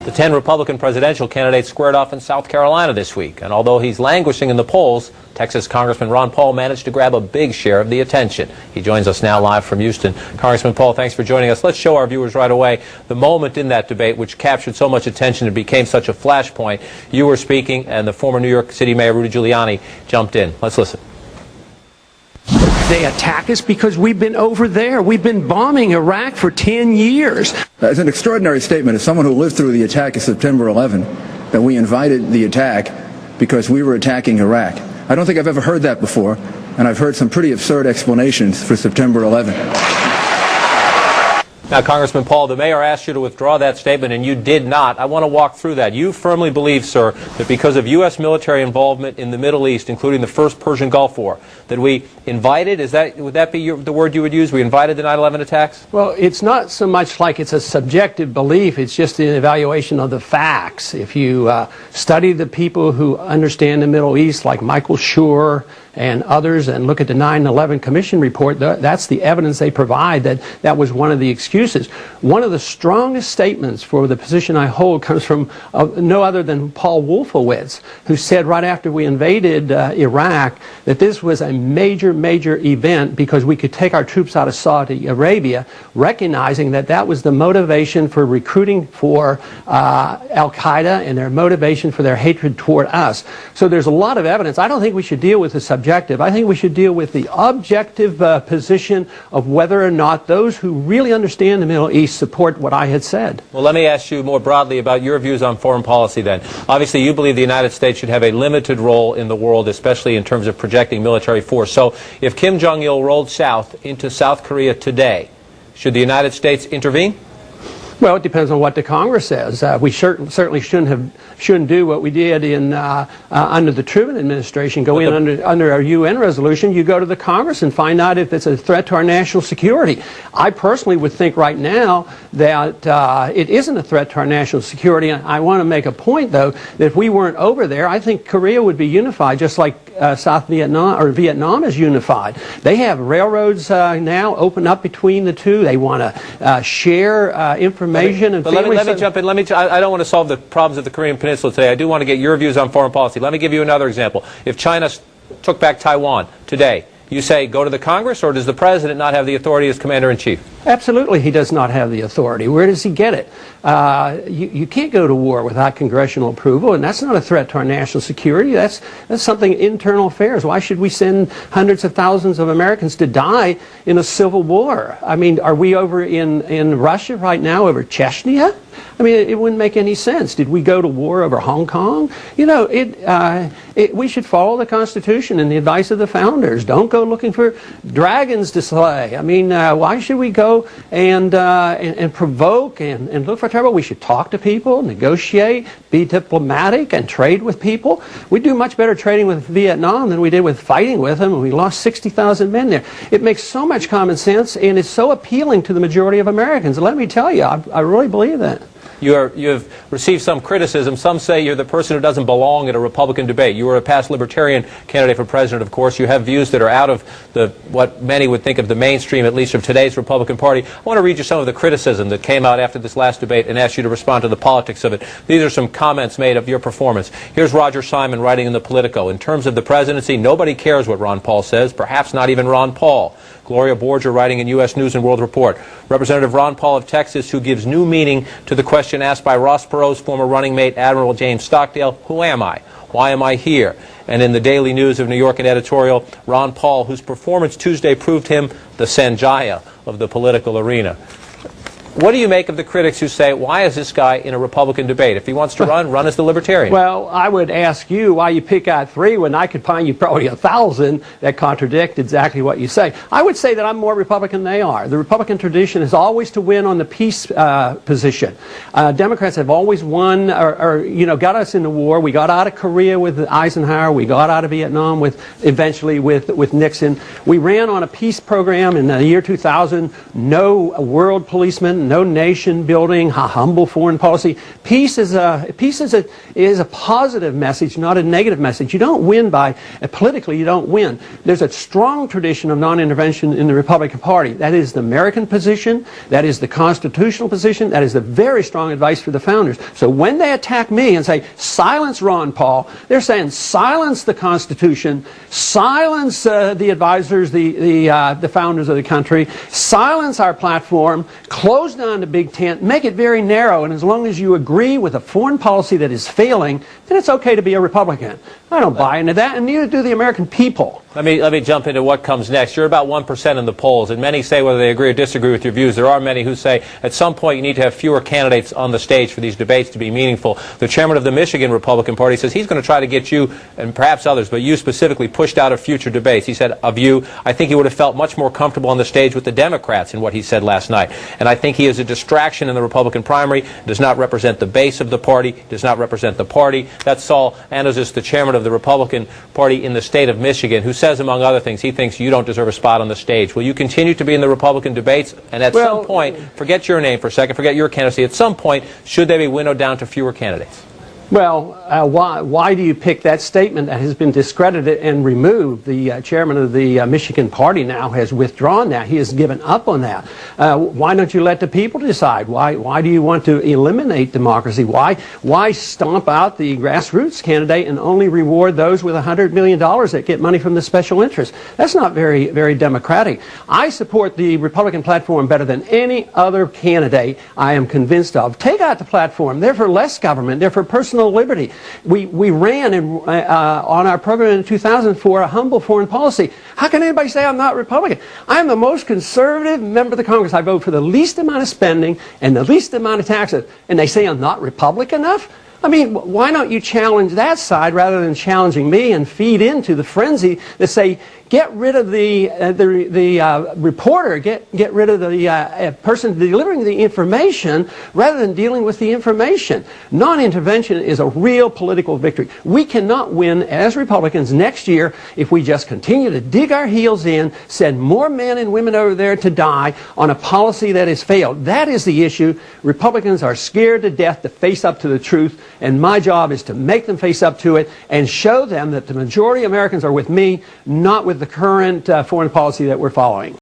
The 10 Republican presidential candidates squared off in South Carolina this week, and although he's languishing in the polls, Texas Congressman Ron Paul managed to grab a big share of the attention. He joins us now live from Houston. Congressman Paul, thanks for joining us. Let's show our viewers right away the moment in that debate which captured so much attention and became such a flashpoint. You were speaking, and the former New York City Mayor Rudy Giuliani jumped in. Let's listen. They attack us because we've been over there. We've been bombing Iraq for 10 years. It's an extraordinary statement as someone who lived through the attack of September 11, that we invited the attack because we were attacking Iraq. I don't think I've ever heard that before, and I've heard some pretty absurd explanations for September 11. Now, Congressman Paul, the mayor asked you to withdraw that statement, and you did not. I want to walk through that. You firmly believe, sir, that because of U.S. military involvement in the Middle East, including the first Persian Gulf War, that we invited, would that be the word you would use? We invited the 9/11 attacks? Well, it's not so much like it's a subjective belief. It's just an evaluation of the facts. If you study the people who understand the Middle East, like Michael Schur and others, and look at the 9/11 Commission report, that's the evidence they provide that that was one of the excuses. One of the strongest statements for the position I hold comes from no other than Paul Wolfowitz, who said right after we invaded Iraq that this was a major event because we could take our troops out of Saudi Arabia, recognizing that that was the motivation for recruiting for Al-Qaeda and their motivation for their hatred toward us. So there's a lot of evidence. I don't think we should deal with the subjective. I think we should deal with the objective position of whether or not those who really understand the Middle East support what I had said. Well, let me ask you more broadly about your views on foreign policy then. Obviously, you believe the United States should have a limited role in the world, especially in terms of projecting military force. So if Kim Jong-il rolled south into South Korea today, should the United States intervene? Well, it depends on what the Congress says. We certainly shouldn't do what we did in under the Truman administration. Go in under our UN resolution. You go to the Congress and find out if it's a threat to our national security. I personally would think right now that it isn't a threat to our national security. I want to make a point, though, that if we weren't over there, I think Korea would be unified, just like South Vietnam or Vietnam is unified. They have railroads now open up between the two. They want to share information. But let me jump in. I don't want to solve the problems of the Korean Peninsula today. I do want to get your views on foreign policy. Let me give you another example. If China took back Taiwan today, you say go to the Congress, or does the President not have the authority as Commander-in-Chief? Absolutely, he does not have the authority. Where does he get it? You can't go to war without congressional approval, and that's not a threat to our national security. That's something internal affairs. Why should we send hundreds of thousands of Americans to die in a civil war? I mean, are we over in Russia right now over Chechnya? I mean, it wouldn't make any sense. Did we go to war over Hong Kong? You know, we should follow the Constitution and the advice of the founders. Don't go looking for dragons to slay. I mean, why should we go and provoke and look for trouble? We should talk to people, negotiate, be diplomatic, and trade with people. We do much better trading with Vietnam than we did with fighting with them, and we lost 60,000 men there. It makes so much common sense, and it's so appealing to the majority of Americans. Let me tell you, I really believe that. You have received some criticism. Some say you're the person who doesn't belong at a Republican debate. You were a past Libertarian candidate for president, of course. You have views that are out of what many would think of the mainstream, at least of today's Republican Party. I want to read you some of the criticism that came out after this last debate and ask you to respond to the politics of it. These are some comments made of your performance. Here's Roger Simon writing in the Politico. In terms of the presidency, nobody cares what Ron Paul says, perhaps not even Ron Paul. Gloria Borger writing in U.S. News and World Report. Representative Ron Paul of Texas, who gives new meaning to the question asked by Ross Perot's former running mate, Admiral James Stockdale, who am I? Why am I here? And in the Daily News of New York and editorial, Ron Paul, whose performance Tuesday proved him the Sanjaya of the political arena. What do you make of the critics who say, why is this guy in a Republican debate? If he wants to run as the Libertarian. Well, I would ask you why you pick out 3 when I could find you probably 1,000 that contradict exactly what you say. I would say that I'm more Republican than they are. The Republican tradition is always to win on the peace position. Democrats have always won or got us in the war. We got out of Korea with Eisenhower. We got out of Vietnam eventually with Nixon. We ran on a peace program in the year 2000. No world policemen, revolution, no nation building, humble foreign policy. Peace is a positive message, not a negative message. You don't win by, politically you don't win. There's a strong tradition of non-intervention in the Republican Party. That is the American position, that is the constitutional position, that is the very strong advice for the founders. So when they attack me and say, silence Ron Paul, they're saying silence the Constitution, silence the advisors, the founders of the country, silence our platform, close down the big tent, make it very narrow, and as long as you agree with a foreign policy that is failing, then it's okay to be a Republican. I don't buy into that, and neither do the American people. Let me jump into what comes next. You're about 1% in the polls, and many say, whether they agree or disagree with your views, there are many who say at some point you need to have fewer candidates on the stage for these debates to be meaningful. The chairman of the Michigan Republican Party says he's going to try to get you, and perhaps others, but you specifically, pushed out of future debates. He said of you, I think he would have felt much more comfortable on the stage with the Democrats in what he said last night. And I think he is a distraction in the Republican primary, does not represent the base of the party, does not represent the party. That's Saul Anozis, the chairman of the Republican Party in the state of Michigan, who says, among other things, he thinks you don't deserve a spot on the stage. Will you continue to be in the Republican debates? And at some point, forget your name for a second, forget your candidacy, at some point, should they be winnowed down to fewer candidates? Well, why do you pick that statement that has been discredited and removed? The chairman of the Michigan Party now has withdrawn that. He has given up on that. Why don't you let the people decide? Why do you want to eliminate democracy? Why stomp out the grassroots candidate and only reward those with $100 million that get money from the special interest? That's not very, very democratic. I support the Republican platform better than any other candidate I am convinced of. Take out the platform. They're for less government. They're for personal liberty. We ran on our program in 2000 for a humble foreign policy. How can anybody say I'm not Republican? I'm the most conservative member of the Congress. I vote for the least amount of spending and the least amount of taxes. And they say I'm not Republican enough? I mean, why don't you challenge that side rather than challenging me and feed into the frenzy that say, get rid of the reporter, get rid of the person delivering the information rather than dealing with the information. Non-intervention is a real political victory. We cannot win as Republicans next year if we just continue to dig our heels in, send more men and women over there to die on a policy that has failed. That is the issue. Republicans are scared to death to face up to the truth, and my job is to make them face up to it and show them that the majority of Americans are with me, not with the current foreign policy that we're following.